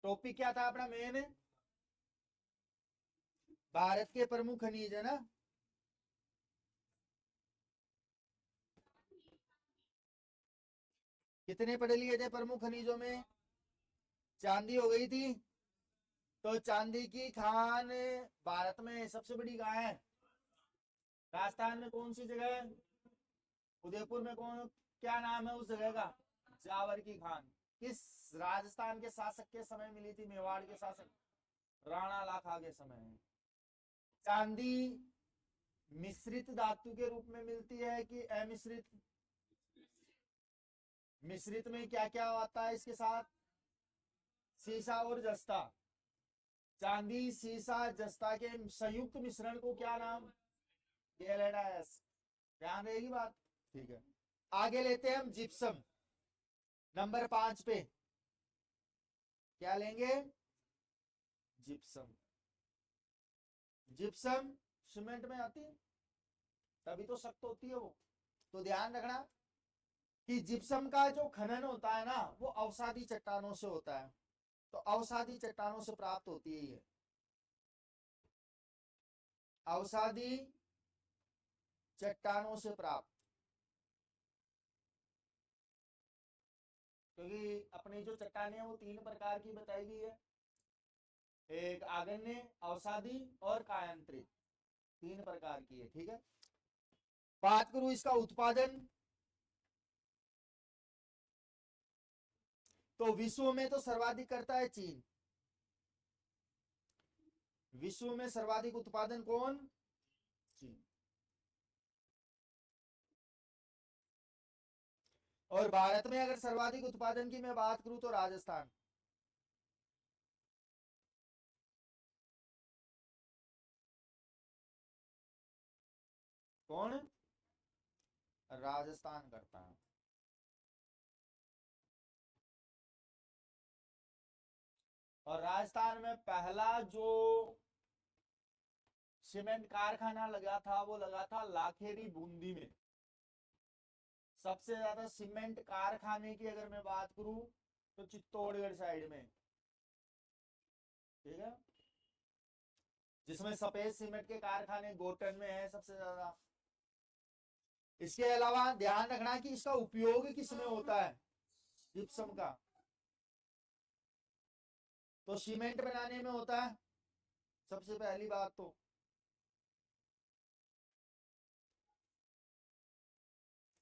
Topic क्या था अपना मेन? भारत के प्रमुख खनिज है ना। कितने पढ़ लिए थे प्रमुख खनिजों में? चांदी हो गई थी। तो चांदी की खान भारत में सबसे बड़ी कहाँ है? राजस्थान में कौन सी जगह है? उदयपुर में कौन, क्या नाम है उस जगह का? जावर की खान। किस राजस्थान के शासक के समय मिली थी? मेवाड़ के शासक राणा लाखा के समय। चांदी मिश्रित धातु के रूप में मिलती है कि अमिश्रित? मिश्रित में क्या क्या आता है इसके साथ? सीसा और जस्ता। चांदी सीसा जस्ता के संयुक्त मिश्रण को क्या नाम? गैलेडास। ध्यान रहेगी बात। ठीक है, आगे लेते हैं हम जिप्सम। नंबर 5 पे क्या लेंगे? जिप्सम। जिप्सम सीमेंट में आती है, तभी तो सख्त होती है वो। तो ध्यान रखना कि जिप्सम का जो खनन होता है ना, वो अवसादी चट्टानों से होता है। तो अवसादी चट्टानों से प्राप्त होती है ये अवसादी चट्टानों से प्राप्त। क्योंकि अपनी जो चट्टानें हैं वो 3 प्रकार की बताई गई है। एक आगन्य, अवसादी और कायांतरित, 3 प्रकार की है। ठीक है, बात करूं इसका उत्पादन, तो विश्व में तो सर्वाधिक करता है चीन। विश्व में सर्वाधिक उत्पादन कौन? चीन। और भारत में अगर सर्वाधिक उत्पादन की मैं बात करूं तो राजस्थान। कौन? राजस्थान करता है। और राजस्थान में पहला जो सीमेंट कारखाना लगा था वो लगा था लाखेरी बूंदी में। सबसे ज्यादा सीमेंट कारखाने की अगर मैं बात करूं तो चित्तौड़गढ़ साइड में। ठीक है, जिसमें सफेद सीमेंट के कारखाने गोटन में है सबसे ज्यादा। इसके अलावा ध्यान रखना कि इसका उपयोग किसमें होता है? जिप्सम का तो सीमेंट बनाने में होता है सबसे पहली बात तो।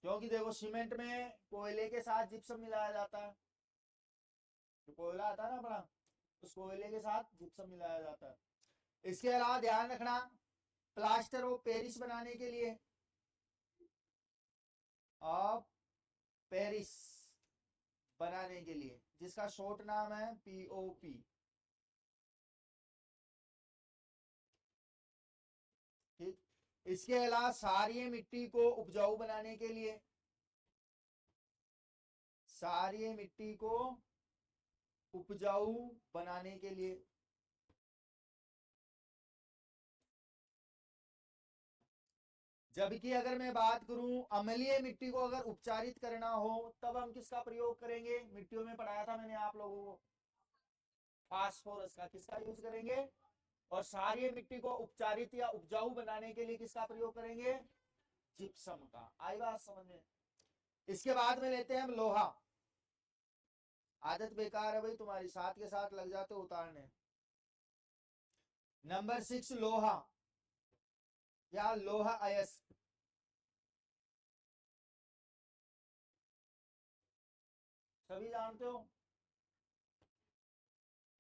क्योंकि देखो सीमेंट में कोयले के साथ जिप्सम मिलाया जाता है। जो कोयला आता है ना बड़ा, उस कोयले के साथ जिप्सम मिलाया जाता है। इसके अलावा ध्यान रखना, प्लास्टर ऑफ पेरिस बनाने के लिए, ऑफ पेरिस बनाने के लिए, जिसका शॉर्ट नाम है पीओपी। ठीक, इसके अलावा क्षारीय मिट्टी को उपजाऊ बनाने के लिए, क्षारीय मिट्टी को उपजाऊ बनाने के लिए, जबकि अगर मैं बात करूं अम्लीय मिट्टी को अगर उपचारित करना हो तब हम किसका प्रयोग करेंगे? मिट्टियों में पढ़ाया था मैंने आप लोगों को, फास्फोरस का। किसका यूज करेंगे? और क्षारीय मिट्टी को उपचारित या उपजाऊ बनाने के लिए किसका प्रयोग करेंगे? जिप्सम का। आई बात समझ में? इसके बाद में लेते हैं हम लोहा। आदत बेकार है भाई तुम्हारी, साथ के साथ लग जाते उतारने। नंबर 6 लोहा या लोहा अयस्क। सभी जानते हो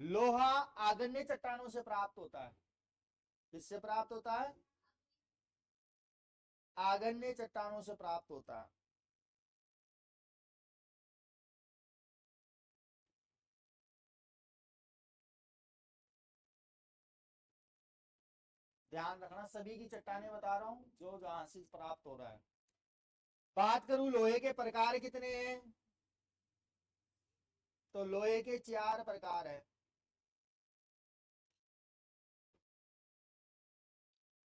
लोहा आग्नेय चट्टानों से प्राप्त होता है। किससे प्राप्त होता है? आग्नेय चट्टानों से प्राप्त होता है। ध्यान रखना, सभी की चट्टानें बता रहा हूं जो जहां से प्राप्त हो रहा है। बात करूं लोहे के प्रकार कितने हैं, तो लोहे के 4 प्रकार है।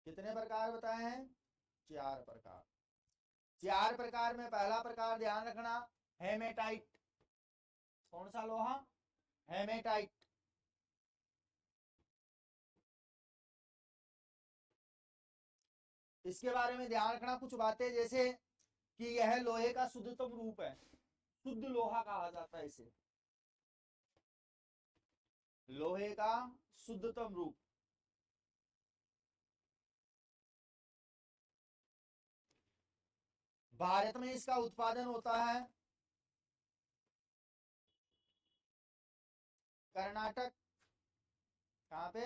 कितने प्रकार बताए हैं? 4 प्रकार। 4 प्रकार में पहला प्रकार ध्यान रखना, हेमेटाइट। कौन सा लोहा? हेमेटाइट। इसके बारे में ध्यान रखना कुछ बातें, जैसे कि यह लोहे का शुद्धतम रूप है, शुद्ध लोहा कहा जाता है इसे, लोहे का शुद्धतम रूप। भारत में इसका उत्पादन होता है कर्नाटक, कहां पे,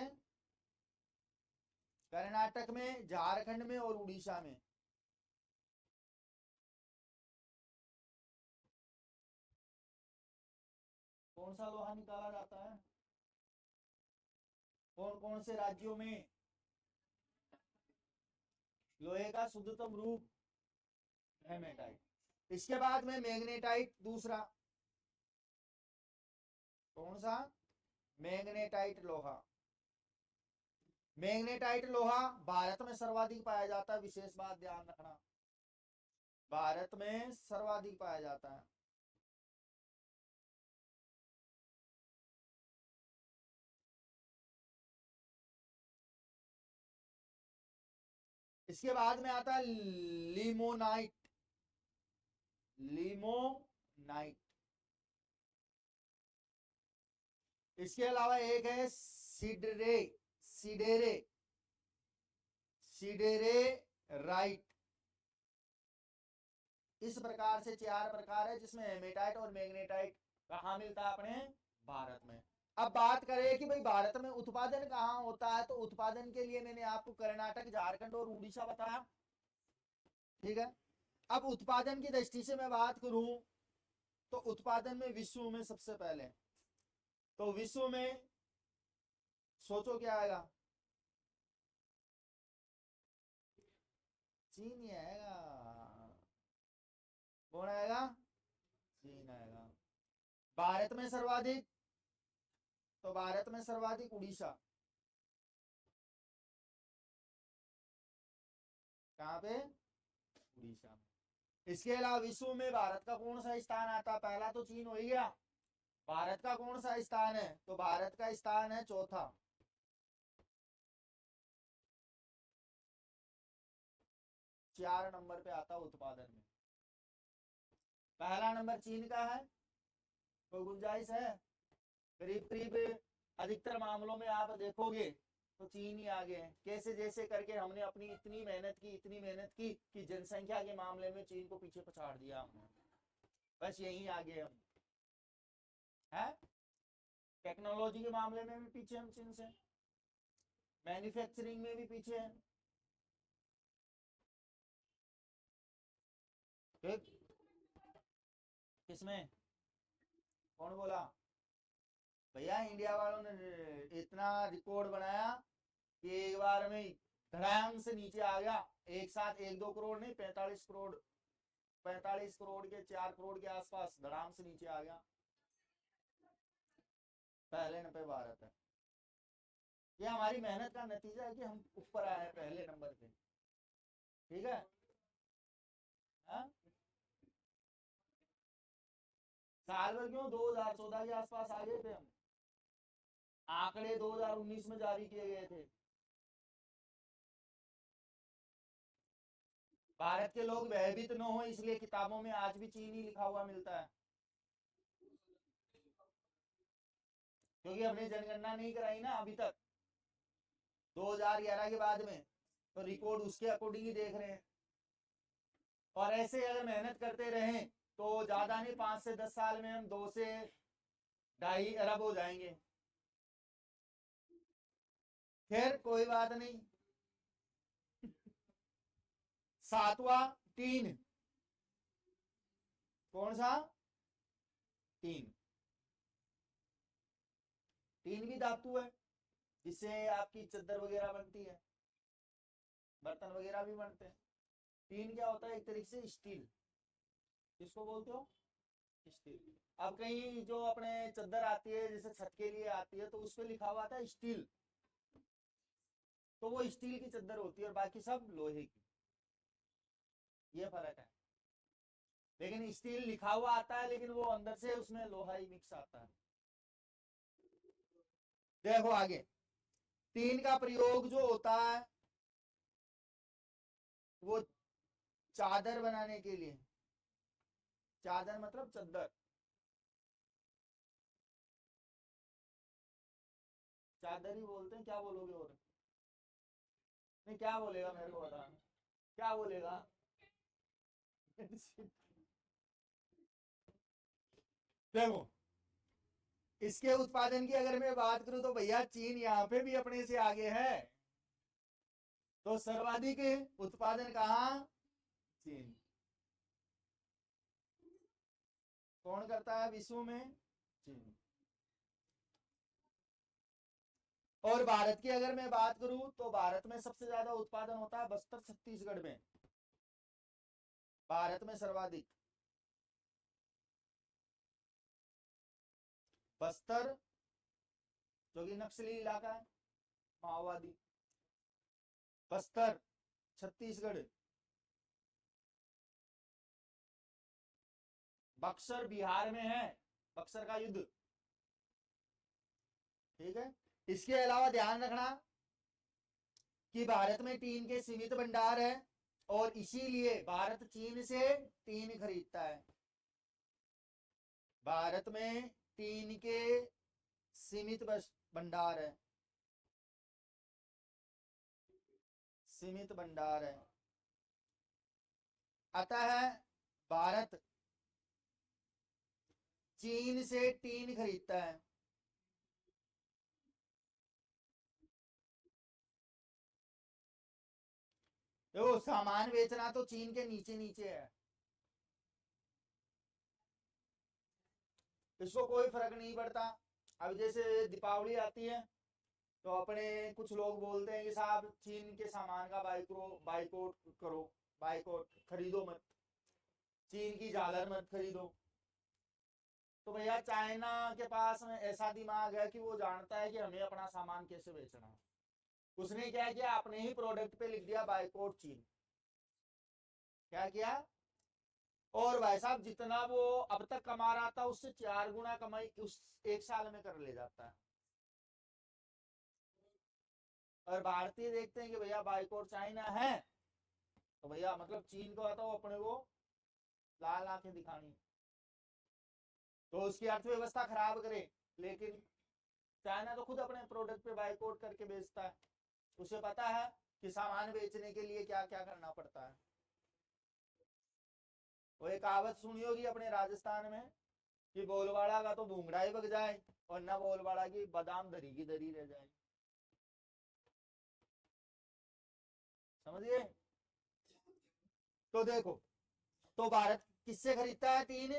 कर्नाटक में, झारखंड में और उड़ीसा में। कौन सा लोहा निकाला जाता है, कौन कौन से राज्यों में लोहे का शुद्धतम रूप, हेमेटाइट। इसके बाद में मैग्नेटाइट, दूसरा कौन सा, मैग्नेटाइट लोहा। मैग्नेटाइट लोहा भारत में सर्वाधिक पाया जाता है, विशेष बात ध्यान रखना, भारत में सर्वाधिक पाया जाता है। इसके बाद में आता है लिमोनाइट, लिमोनाइट। इसके अलावा एक है सिडरे, सिडेरे, सिडेरे राइट। इस प्रकार से 4 प्रकार है, जिसमें हेमेटाइट और मैग्नेटाइट कहाँ मिलता है, अपने भारत में। अब बात करें कि भाई भारत में उत्पादन कहाँ होता है, तो उत्पादन के लिए मैंने आपको कर्नाटक, झारखंड और उड़ीसा बताया, ठीक है। अब उत्पादन की दृष्टि से मैं बात करूं, तो उत्पादन में विश्व में सबसे पहले, तो विश्व में सोचो क्या आएगा, चीन ही आएगा। कौन आएगा, चीन आएगा। भारत में सर्वाधिक, तो भारत में सर्वाधिक उड़ीसा, कहां पे, उड़ीसा में। इसके अलावा विश्व में भारत का कौन सा स्थान आता है, पहला तो चीन हो ही गया, भारत का कौन सा स्थान है, तो भारत का स्थान है चौथा, 4 नंबर पे आता है उत्पादन में। पहला नंबर चीन का है, कोई गुंजाइश है, करीब करीब अधिकतर मामलों में आप देखोगे तो चीन ही आगे है। कैसे, जैसे करके हमने अपनी इतनी मेहनत की, इतनी मेहनत की कि जनसंख्या के मामले में चीन को पीछे पछाड़ दिया हमने, बस यही आगे हम है। टेक्नोलॉजी के मामले में भी पीछे हम चीन से, मैन्युफैक्चरिंग में भी पीछे हैं, ठीक। किसमें, कौन बोला, भैया इंडिया वालों ने इतना रिकॉर्ड बनाया कि एक बार में धड़ाम से नीचे आ गया, एक साथ 1-2 करोड़ नहीं, 45 करोड़, 45 करोड़ के 4 करोड़ के आसपास धड़ाम से नीचे आ गया, पहले नंबर पे भारत है। ये हमारी मेहनत का नतीजा है कि हम ऊपर आए हैं पहले नंबर पे, ठीक है। हा? साल भर क्यों, 2014 के आसपास आ गए थे हम, आंकड़े 2019 में जारी किए गए थे। भारत के लोग भयभीत न हो, इसलिए किताबों में आज भी चीन ही लिखा हुआ मिलता है, क्योंकि हमने जनगणना नहीं कराई ना अभी तक, 2011 के बाद में, तो रिकॉर्ड उसके अकॉर्डिंग ही देख रहे हैं। और ऐसे अगर मेहनत करते रहें तो ज्यादा नहीं, 5 से 10 साल में हम 2 से 2.5 अरब हो जाएंगे। खैर कोई बात नहीं। 7वां, टीन, कौन सा, टीन। टीन भी धातु है, जिससे आपकी चद्दर वगैरह बनती है, बर्तन वगैरह भी बनते हैं। टीन क्या होता है, एक तरीके से स्टील, किसको बोलते हो, स्टील। अब कहीं जो अपने चद्दर आती है, जैसे छत के लिए आती है, तो उस पर लिखा हुआ था स्टील, तो वो स्टील की चद्दर होती है और बाकी सब लोहे की, ये फर्क है। लेकिन स्टील लिखा हुआ आता है, लेकिन वो अंदर से उसमें लोहा ही मिक्स आता है। देखो आगे, टीन का प्रयोग जो होता है वो चादर बनाने के लिए, चादर मतलब चद्दर, चादर ही बोलते हैं, क्या बोलोगे और? नहीं, क्या बोलेगा मेरे को बता, क्या बोलेगा? देखो, इसके उत्पादन की अगर मैं बात करूं तो भैया चीन यहाँ पे भी अपने से आगे है। तो सर्वाधिक उत्पादन कहाँ? चीन। कौन करता है विश्व में? चीन। और भारत की अगर मैं बात करूं तो भारत में सबसे ज्यादा उत्पादन होता है बस्तर छत्तीसगढ़ में, भारत में सर्वाधिक। बस्तर जो कि नक्सली इलाका है, माओवादी, बस्तर छत्तीसगढ़, बक्सर बिहार में है, बक्सर का युद्ध, ठीक है। इसके अलावा ध्यान रखना कि भारत में टीन के सीमित भंडार है और इसीलिए भारत चीन से टीन खरीदता है। भारत में टीन के सीमित भंडार है, सीमित भंडार है, अतः भारत चीन से टीन खरीदता है। देखो, सामान बेचना तो चीन के नीचे नीचे है, इसको कोई फर्क नहीं पड़ता। अब जैसे दीपावली आती है तो अपने कुछ लोग बोलते हैं कि साहब चीन के सामान का बाइकोट करो, बाइकोट खरीदो मत, चीन की झालर मत खरीदो। तो भैया चाइना के पास में ऐसा दिमाग है कि वो जानता है कि हमें अपना सामान कैसे बेचना है। उसने क्या किया, अपने ही प्रोडक्ट पे लिख दिया बाइकोट चीन। क्या किया? और भाई साहब जितना वो अब तक कमा रहा था उससे 4 गुना कमाई उस एक साल में कर ले जाता है। और भारतीय देखते हैं कि भैया बाइकोट चाइना है तो भैया मतलब चीन को आता हो अपने को लाल आंखें दिखानी, तो उसकी अर्थव्यवस्था खराब करे। लेकिन चाइना तो खुद अपने प्रोडक्ट पे बाइकोट करके बेचता है, उसे पता है कि सामान बेचने के लिए क्या क्या करना पड़ता है। वो एक कहावत सुनी होगी अपने राजस्थान में कि बोलवाड़ा का तो भूंगड़ा ही बग जाए और ना बोलवाड़ा की बादाम धरी की धरी रह जाए। समझिए? तो देखो, तो भारत किससे खरीदता है टीन?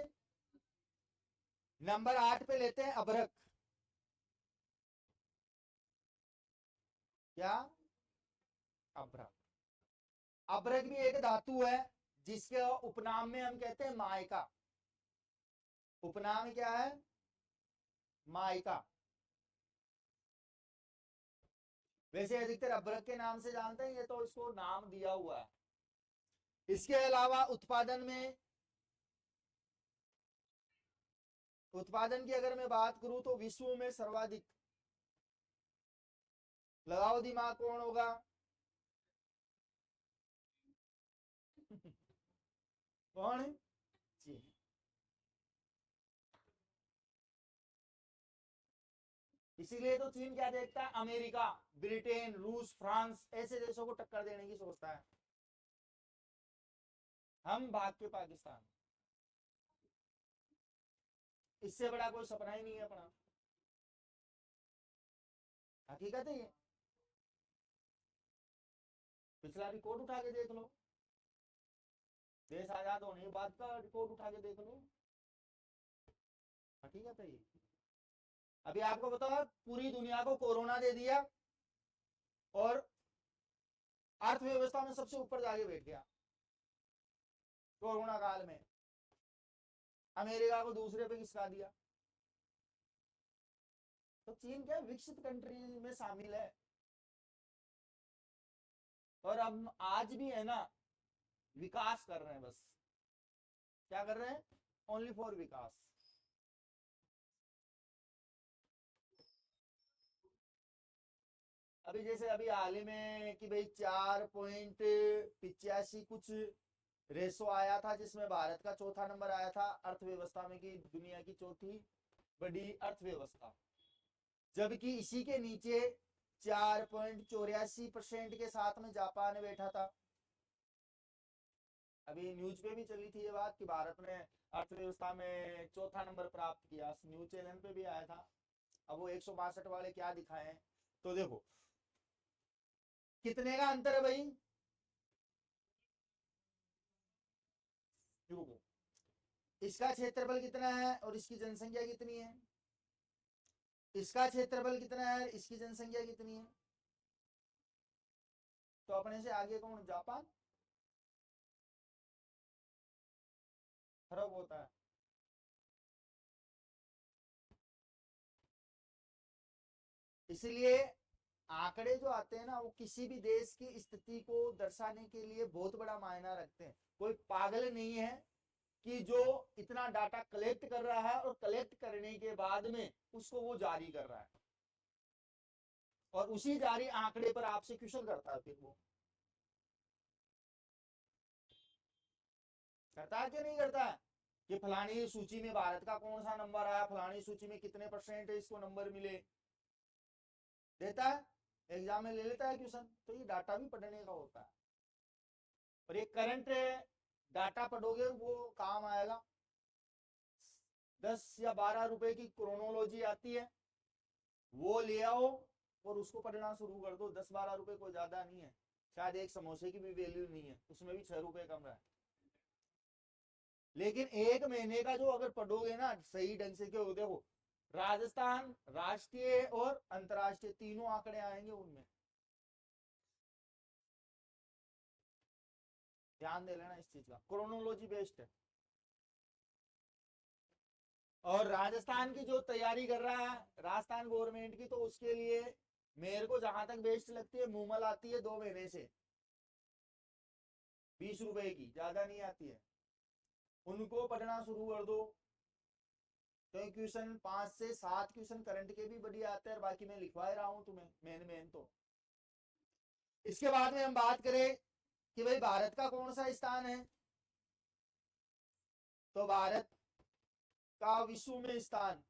नंबर 8 पे लेते हैं अभ्रक। क्या? अभ्रक। अभ्रक भी एक धातु है जिसके उपनाम में हम कहते हैं मायका। उपनाम क्या है? मायका। वैसे अधिकतर अभ्रक के नाम से जानते हैं, ये तो इसको नाम दिया हुआ है। इसके अलावा उत्पादन की अगर मैं बात करूं तो विश्व में सर्वाधिक, लगाओ दिमाग, कौन होगा? कौन? चीन। इसीलिए तो चीन क्या देखता है, अमेरिका, ब्रिटेन, रूस, फ्रांस ऐसे देशों को टक्कर देने की सोचता है। हम भाग के पाकिस्तान, इससे बड़ा कोई सपना ही नहीं है अपना। हकीकत है ये, पिछला रिकॉर्ड उठा के देख लो, देश आजाद होने के बाद का रिकॉर्ड उठा के देख लो, हकीकत है ये। अभी आपको बताओ, पूरी दुनिया को कोरोना दे दिया और अर्थव्यवस्था में सबसे ऊपर जाके बैठ गया कोरोना काल में, अमेरिका को दूसरे पे खिसका दिया। तो चीन क्या विकसित कंट्री में शामिल है, और अब आज भी है ना, विकास कर रहे हैं बस। क्या कर रहे हैं? ओनली फॉर विकास। अभी जैसे अभी हाल ही में कि भाई 4.85 कुछ रेशो आया था, जिसमें भारत का चौथा नंबर आया था अर्थव्यवस्था में कि दुनिया की चौथी बड़ी अर्थव्यवस्था, जबकि इसी के नीचे 4.84% के साथ में जापान बैठा था। अभी न्यूज पे भी चली थी ये बात कि भारत ने अर्थव्यवस्था में चौथा नंबर प्राप्त किया, न्यूज चैनल पे भी आया था। अब वो 162 वाले क्या दिखाए हैं, तो देखो कितने का अंतर है भाई, रुको, इसका क्षेत्रफल कितना है और इसकी जनसंख्या कितनी है, इसका क्षेत्रफल कितना है, इसकी जनसंख्या कितनी है, तो अपने से आगे कौन, जापान, फर्क होता है। इसलिए आंकड़े जो आते हैं ना, वो किसी भी देश की स्थिति को दर्शाने के लिए बहुत बड़ा मायना रखते हैं। कोई पागल नहीं है कि जो इतना डाटा कलेक्ट कर रहा है और कलेक्ट करने के बाद में उसको वो जारी कर रहा है, और उसी जारी आंकड़े पर आपसे क्वेश्चन करता है, फिर वो करता है कि नहीं करता है कि फलानी सूची में भारत का कौन सा नंबर आया, फलानी सूची में कितने परसेंट इसको नंबर मिले, देता है, एग्जाम में ले लेता है क्वेश्चन। तो ये डाटा भी पढ़ने का होता है, और ये करंट डाटा पढ़ोगे वो काम आएगा। 10 या 12 रुपए की क्रोनोलॉजी आती है, वो ले आओ और उसको पढ़ना शुरू कर दो। 10-12 रुपए कोई ज्यादा नहीं है, शायद एक समोसे की भी वैल्यू नहीं है, उसमें भी 6 रुपए कम रहा है। लेकिन एक महीने का जो अगर पढ़ोगे ना सही ढंग से, क्यों देखो राजस्थान राष्ट्रीय और अंतरराष्ट्रीय तीनों आंकड़े आएंगे उनमें, ध्यान दे लेना इस चीज का, क्रोनोलॉजी बेस्ड है। और राजस्थान की जो तैयारी कर रहा है राजस्थान गवर्नमेंट की, तो उसके लिए मेरे को जहां तक बेस्ट लगती है, मूमल आती है 2 महीने से, 20 रुपए की, ज्यादा नहीं आती है, उनको पढ़ना शुरू कर दो। तो क्वेश्चन 5 से 7 क्वेश्चन करंट के भी बढ़िया आते हैं, और बाकी मैं लिखवा रहा हूं तुम्हें मेन तो। इसके बाद में हम बात करें कि भाई भारत का कौन सा स्थान है, तो भारत का विश्व में स्थान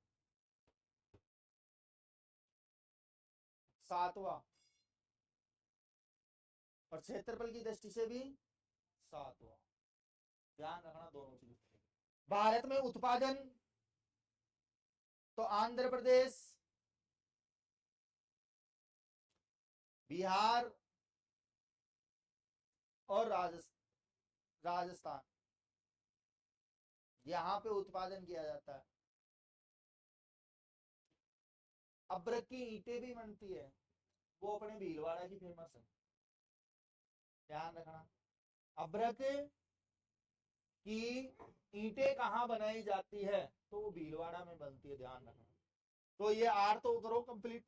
7वां, और क्षेत्रफल की दृष्टि से भी 7वां, ध्यान रखना दोनों चीज। भारत में उत्पादन तो आंध्र प्रदेश, बिहार और राजस्थान, यहां पे उत्पादन किया जाता है। अब्रक की ईंटें भी बनती है, वो अपने भीलवाड़ा की फेमस है, ध्यान रखना। अब्रक की ईंटें कहाँ बनाई जाती है, तो वो भीलवाड़ा में बनती है, ध्यान रखना। तो ये आर तो करो कंप्लीट।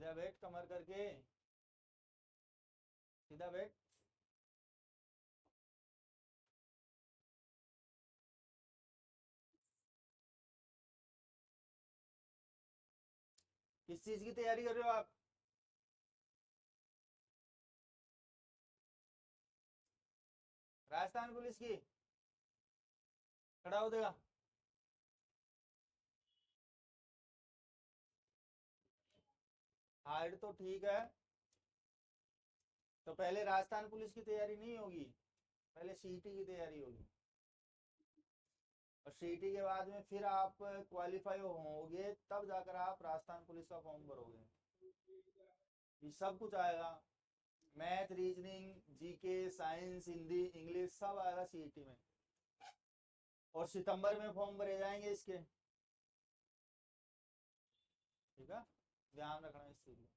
सीधा बैठ, कमर करके सीधा बैठ। किस चीज की तैयारी कर रहे हो आप? राजस्थान पुलिस की? खड़ा हो देगा? हाइट तो ठीक है, तो पहले राजस्थान पुलिस की तैयारी नहीं होगी, पहले सीईटी की तैयारी होगी, और सीईटी के बाद में फिर आप क्वालिफाई होगे, तब जाकर आप राजस्थान पुलिस का फॉर्म भरोगे। ये सब कुछ आएगा, math, reasoning, GK, science, Hindi, English, सब आएगा सीईटी में। और सितंबर में फॉर्म भरे जाएंगे इसके। ठीक है, ध्यान रखना इस चीज में।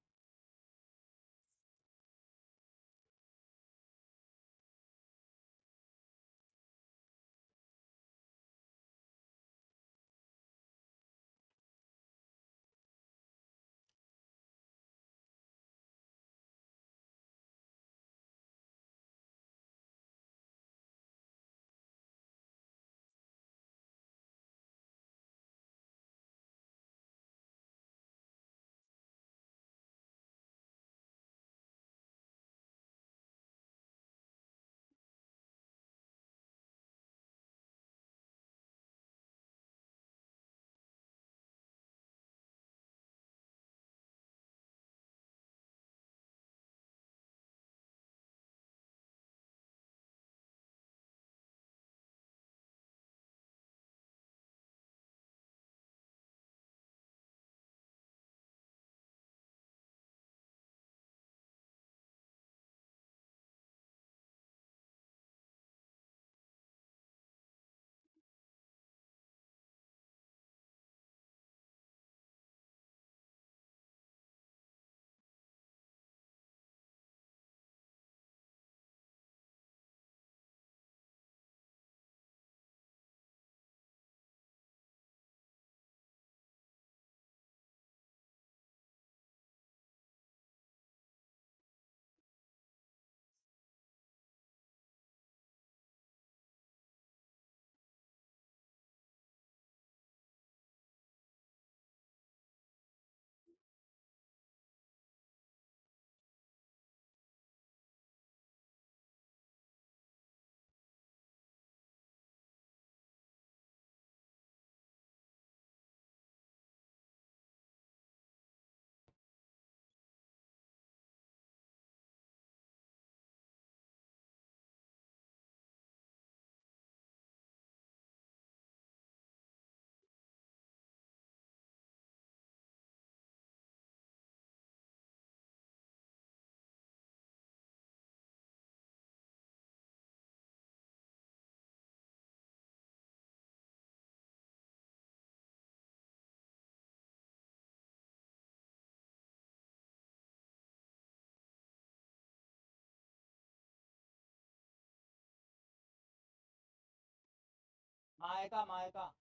मायका, मायका।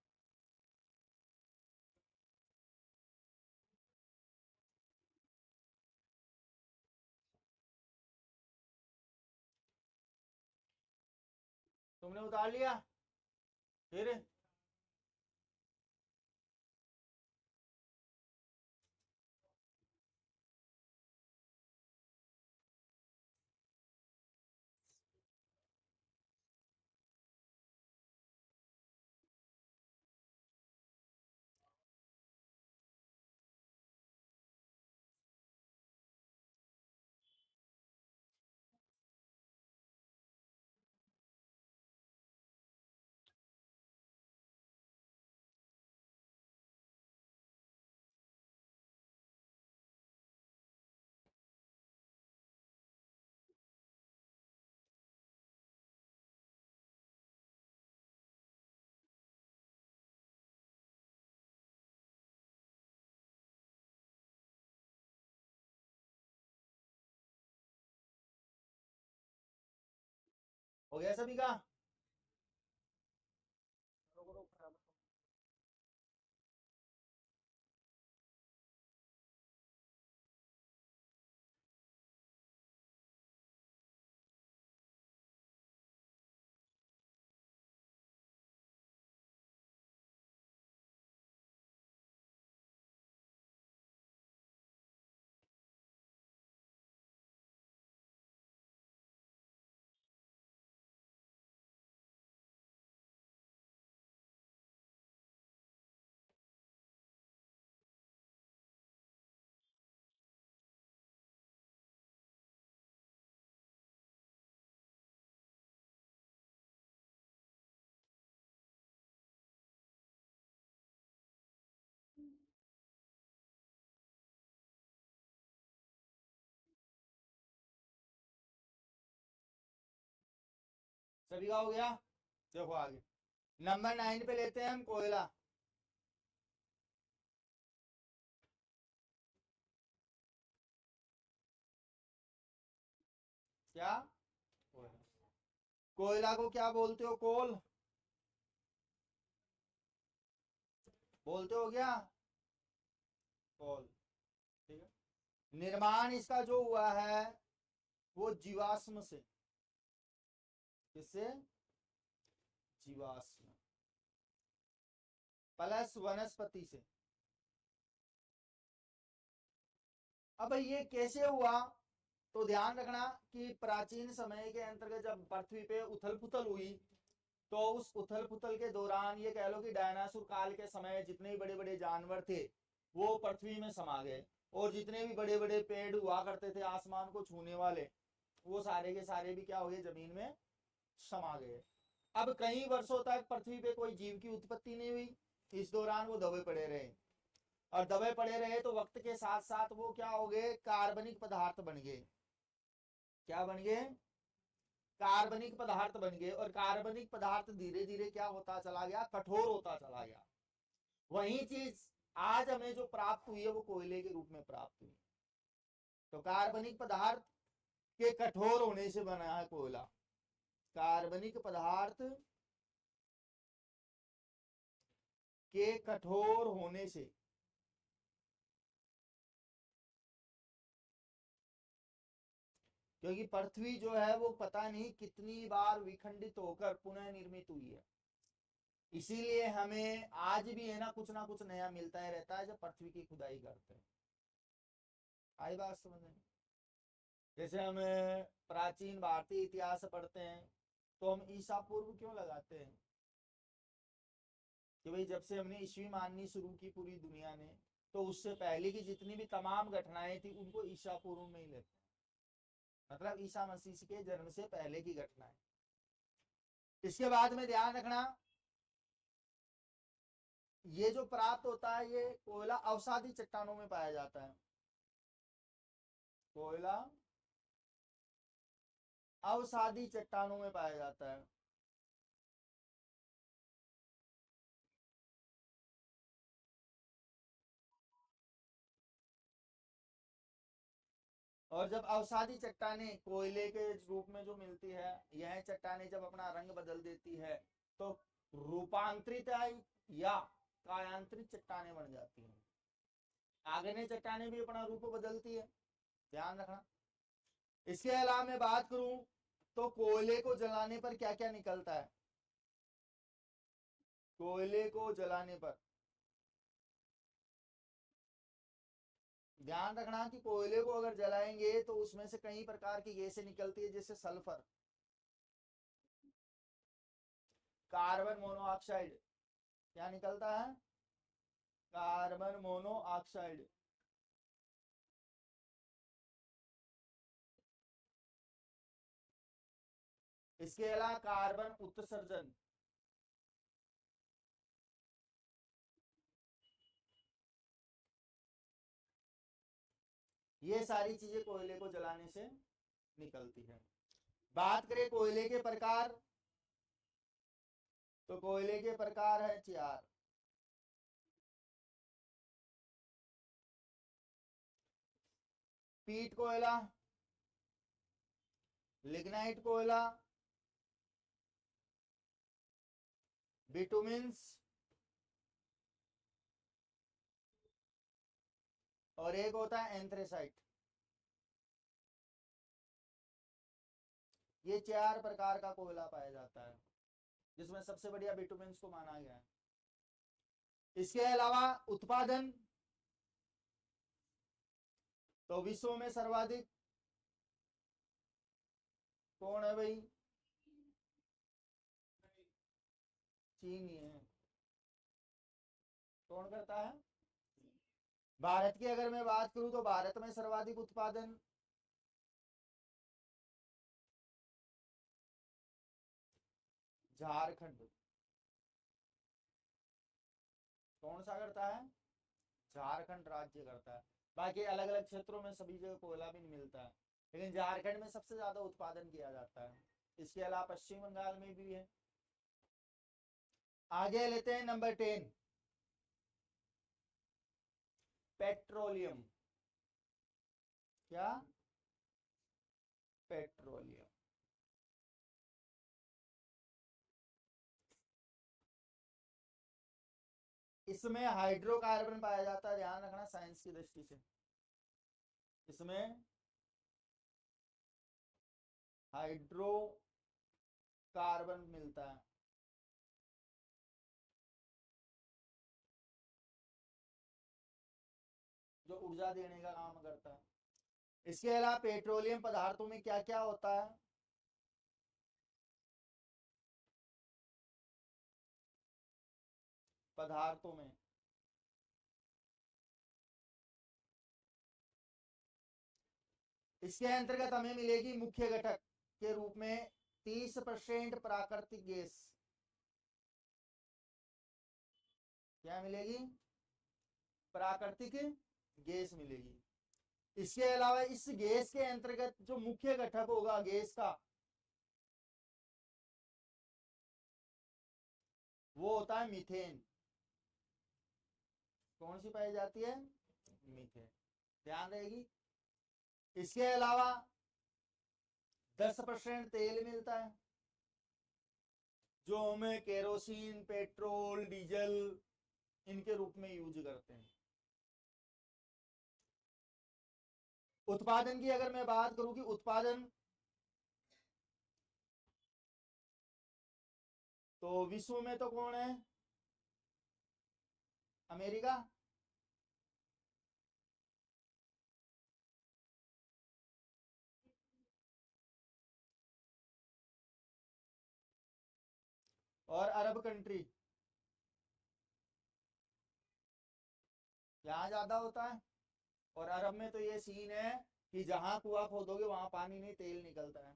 तुमने उतार लिया? फिर हो गया सभी का? सभी का हो गया। देखो आगे नंबर 9 पे लेते हैं हम कोयला। क्या कोयला, कोयला को क्या बोलते हो? कोल बोलते हो क्या? कोल। ठीक है। निर्माण इसका जो हुआ है वो जीवाश्म से। किससे? जीवाश्म प्लस वनस्पति से। अब ये कैसे हुआ? तो ध्यान रखना कि प्राचीन समय के अंतर्गत जब पृथ्वी पे उथल पुथल हुई तो उस उथल पुथल के दौरान ये कह लो कि डायनासोर काल के समय जितने भी बड़े बड़े जानवर थे वो पृथ्वी में समा गए, और जितने भी बड़े बड़े पेड़ हुआ करते थे आसमान को छूने वाले, वो सारे के सारे भी क्या हो गए? जमीन में समा गए। अब कई वर्षों तक पृथ्वी पे कोई जीव की उत्पत्ति नहीं हुई। इस दौरान वो दबे पड़े रहे, और दबे पड़े रहे तो वक्त के साथ साथ वो क्या हो गए? कार्बनिक पदार्थ बन गए। क्या बन गए? कार्बनिक पदार्थ बन गए। और कार्बनिक पदार्थ धीरे धीरे क्या होता चला गया? कठोर होता चला गया। वही चीज आज हमें जो प्राप्त हुई है वो कोयले के रूप में प्राप्त हुई। तो कार्बनिक पदार्थ के कठोर होने से बना है कोयला। कार्बनिक पदार्थ के कठोर होने से क्योंकि पृथ्वी जो है वो पता नहीं कितनी बार विखंडित होकर पुनः निर्मित हुई है, इसीलिए हमें आज भी है ना कुछ नया मिलता है रहता है जब पृथ्वी की खुदाई करते हैं। आई बात समझ में? जैसे हम प्राचीन भारतीय इतिहास पढ़ते हैं तो हम ईसा पूर्व क्यों लगाते हैं? कि भाई जब से हमने ईस्वी माननी शुरू की पूरी दुनिया ने, तो उससे पहले की जितनी भी तमाम घटनाएं थी उनको ईसा पूर्व में ही लेते हैं। मतलब ईसा मसीह के जन्म से पहले की घटनाएं। इसके बाद में ध्यान रखना, ये जो प्राप्त होता है ये कोयला अवसादी चट्टानों में पाया जाता है। कोयला अवसादी चट्टानों में पाया जाता है। और जब अवसादी चट्टाने कोयले के रूप में जो मिलती है, यह चट्टाने जब अपना रंग बदल देती है तो रूपांतरित या कायांतरित चट्टाने बन जाती हैं। आग्नेय चट्टाने भी अपना रूप बदलती है, ध्यान रखना। इसके अलावा मैं बात करूं तो कोयले को जलाने पर क्या क्या निकलता है? कोयले को जलाने पर ध्यान रखना कि कोयले को अगर जलाएंगे तो उसमें से कई प्रकार की गैसें निकलती है, जैसे सल्फर, कार्बन मोनोऑक्साइड। क्या निकलता है? Carbon monoxide. इसके अलावा कार्बन उत्सर्जन। ये सारी चीजें कोयले को जलाने से निकलती है। बात करें कोयले के प्रकार, तो कोयले के प्रकार है 4। पीट कोयला, लिग्नाइट कोयला, बिटुमिन्स, और एक होता है एंथ्रेसाइट। ये 4 प्रकार का कोयला पाया जाता है, जिसमें सबसे बढ़िया बिटुमिन्स को माना गया है। इसके अलावा उत्पादन, तो विश्व में सर्वाधिक कौन है भाई? चीन ही है। कौन करता है? भारत की अगर मैं बात करूं तो भारत में सर्वाधिक उत्पादन झारखंड। कौन सा करता है? झारखंड राज्य करता है। बाकी अलग अलग क्षेत्रों में सभी जगह कोयला भी नहीं मिलता है, लेकिन झारखंड में सबसे ज्यादा उत्पादन किया जाता है। इसके अलावा पश्चिम बंगाल में भी है। आगे लेते हैं नंबर 10, पेट्रोलियम। क्या? पेट्रोलियम। इसमें हाइड्रोकार्बन पाया जाता है, ध्यान रखना साइंस की दृष्टि से। इसमें हाइड्रोकार्बन मिलता है। जो ऊर्जा देने का काम करता है। इसके अलावा पेट्रोलियम पदार्थों में क्या क्या होता है? पदार्थों में इसके अंतर्गत हमें मिलेगी मुख्य घटक के रूप में 30% प्राकृतिक गैस। क्या मिलेगी? प्राकृतिक गैस मिलेगी। इसके अलावा इस गैस के अंतर्गत जो मुख्य घटक होगा गैस का, वो होता है मीथेन। कौन सी पाई जाती है? मीथेन, ध्यान रहेगी। इसके अलावा 10% तेल मिलता है, जो हमें केरोसिन, पेट्रोल, डीजल इनके रूप में यूज करते हैं। उत्पादन की अगर मैं बात करूं कि उत्पादन तो विश्व में तो कौन है? अमेरिका। और अरब कंट्री, यहाँ ज्यादा होता है। और अरब में तो ये सीन है कि जहां कुआं खोदोगे वहां पानी नहीं, तेल निकलता है।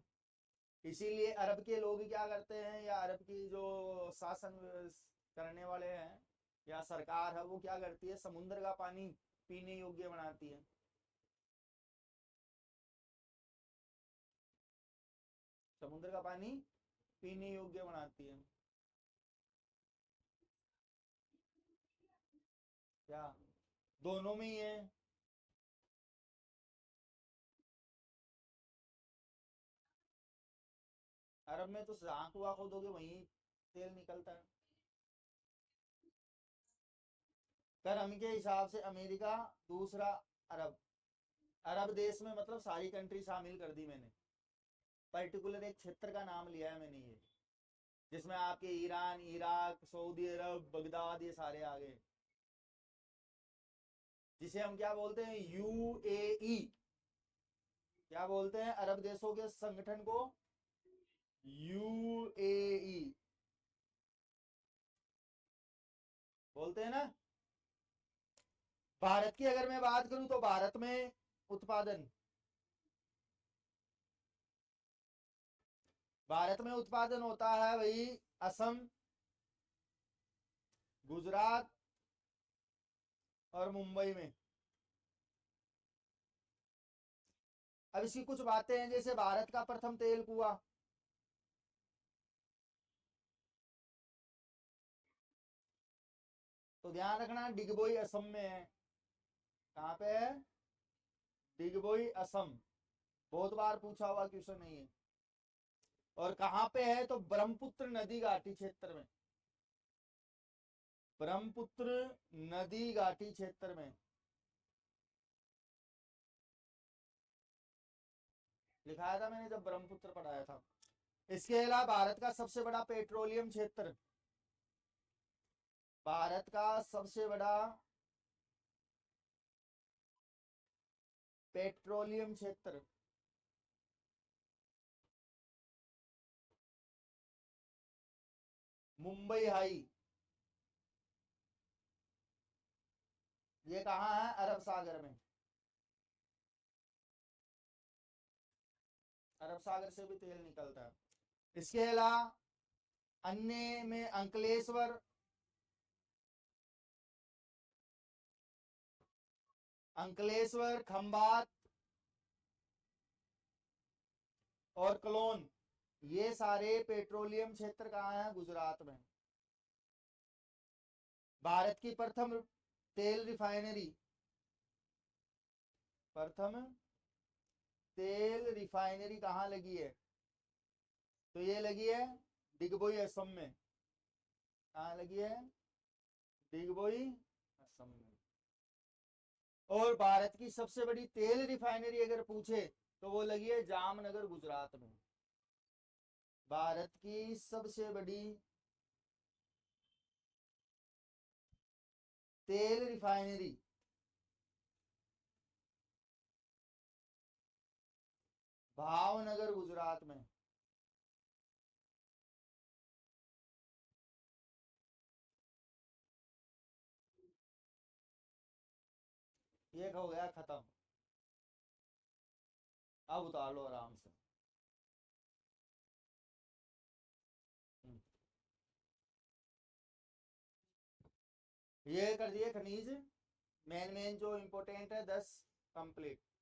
इसीलिए अरब के लोग क्या करते हैं, या अरब की जो शासन करने वाले हैं या सरकार है, वो क्या करती है, समुद्र का पानी पीने योग्य बनाती है। समुद्र का पानी पीने योग्य बनाती है। क्या? दोनों में ही है। अरब में तो जहाँ कुआं खोदोगे वहीं तेल निकलता है। कर्म के हिसाब से अमेरिका, दूसरा अरब। अरब देश में मतलब सारी कंट्री शामिल कर दी मैंने, पर्टिकुलर एक क्षेत्र का नाम लिया है मैंने, ये जिसमें आपके ईरान, इराक, सऊदी अरब, बगदाद ये सारे आ गए, जिसे हम क्या बोलते हैं, यूएई। क्या बोलते हैं अरब देशों के संगठन को? यूएई बोलते हैं ना। भारत की अगर मैं बात करूं तो भारत में उत्पादन, भारत में उत्पादन होता है वही असम, गुजरात और मुंबई में। अब इसकी कुछ बातें हैं, जैसे भारत का प्रथम तेल कुआं तो ध्यान रखना डिगबोई असम में है। कहां पे है? डिगबोई असम। बहुत बार पूछा हुआ क्वेश्चन नहीं है। और कहां पे है तो ब्रह्मपुत्र नदी घाटी क्षेत्र में। ब्रह्मपुत्र नदी घाटी क्षेत्र में लिखाया था मैंने जब ब्रह्मपुत्र पढ़ाया था। इसके अलावा भारत का सबसे बड़ा पेट्रोलियम क्षेत्र, भारत का सबसे बड़ा पेट्रोलियम क्षेत्र मुंबई हाई। ये कहाँ है? अरब सागर में। अरब सागर से भी तेल निकलता है। इसके अलावा अन्य में अंकलेश्वर, अंकलेश्वर, खंबात और कलोन, ये सारे पेट्रोलियम क्षेत्र कहाँ है? गुजरात में। भारत की प्रथम तेल रिफाइनरी, प्रथम तेल रिफाइनरी कहाँ लगी है? तो ये लगी है डिगबोई असम में। कहाँ लगी है? डिगबोई असम में। और भारत की सबसे बड़ी तेल रिफाइनरी अगर पूछे तो वो लगी है जामनगर गुजरात में। भारत की सबसे बड़ी तेल रिफाइनरी भावनगर गुजरात में। ये हो गया खत्म। अब उतार लो आराम से। ये कर दिए खनिज, मेन मेन जो इंपोर्टेंट है 10 कंप्लीट।